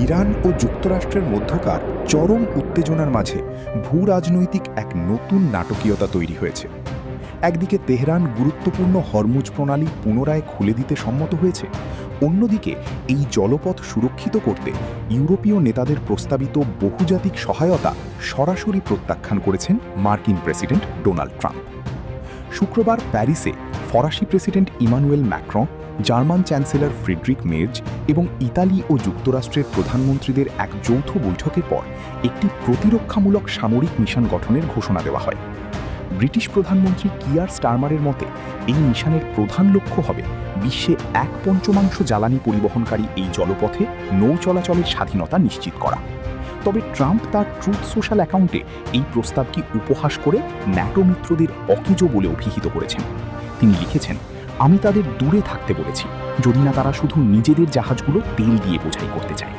Iran ও যুক্তরাষ্ট্রের মধ্যকার চরম উত্তেজনার মাঝে ভূরাজনৈতিক এক নতুন নাটকীয়তা তৈরি হয়েছে। একদিকে তেহরান গুরুত্বপূর্ণ হরমুজ প্রণালী পুনরায় খুলে দিতে সম্মত হয়েছে, অন্যদিকে এই জলপথ সুরক্ষিত করতে ইউরোপীয় নেতাদের প্রস্তাবিত বহুজাতিক সহায়তা সরাসরি প্রত্যাখ্যান করেছেন মার্কিন প্রেসিডেন্ট ডোনাল্ড ট্রাম্প। শুক্রবার প্যারিসে ফরাসি president Emmanuel Macron, German chancellor Friedrich Merz এবং ইতালি ও যুক্তরাষ্ট্রের প্রধানমন্ত্রীদের এক যৌথ বৈঠকের পর একটি প্রতিরক্ষামূলক সামরিক মিশন গঠনের ঘোষণা দেওয়া হয়। ব্রিটিশ প্রধানমন্ত্রী কিয়ার স্টারমারের মতে এই মিশনের প্রধান লক্ষ্য হবে বিশ্বে 1/5 জ্বালানি পরিবহনকারী এই জলপথে নৌ চলাচলের স্বাধীনতা নিশ্চিত করা। তবে ট্রাম্প তার ট্রুথ সোশ্যাল অ্যাকাউন্টে এই প্রস্তাবকে উপহাস করে ন্যাটো মিত্রদের অকেজো বলে অভিহিত করেছেন। তিনি লিখেছেন, আমি তাদের দূরে থাকতে বলেছি, যদি না তারা শুধু নিজেদের জাহাজগুলো তেল দিয়ে বোঝাই করতে চায়।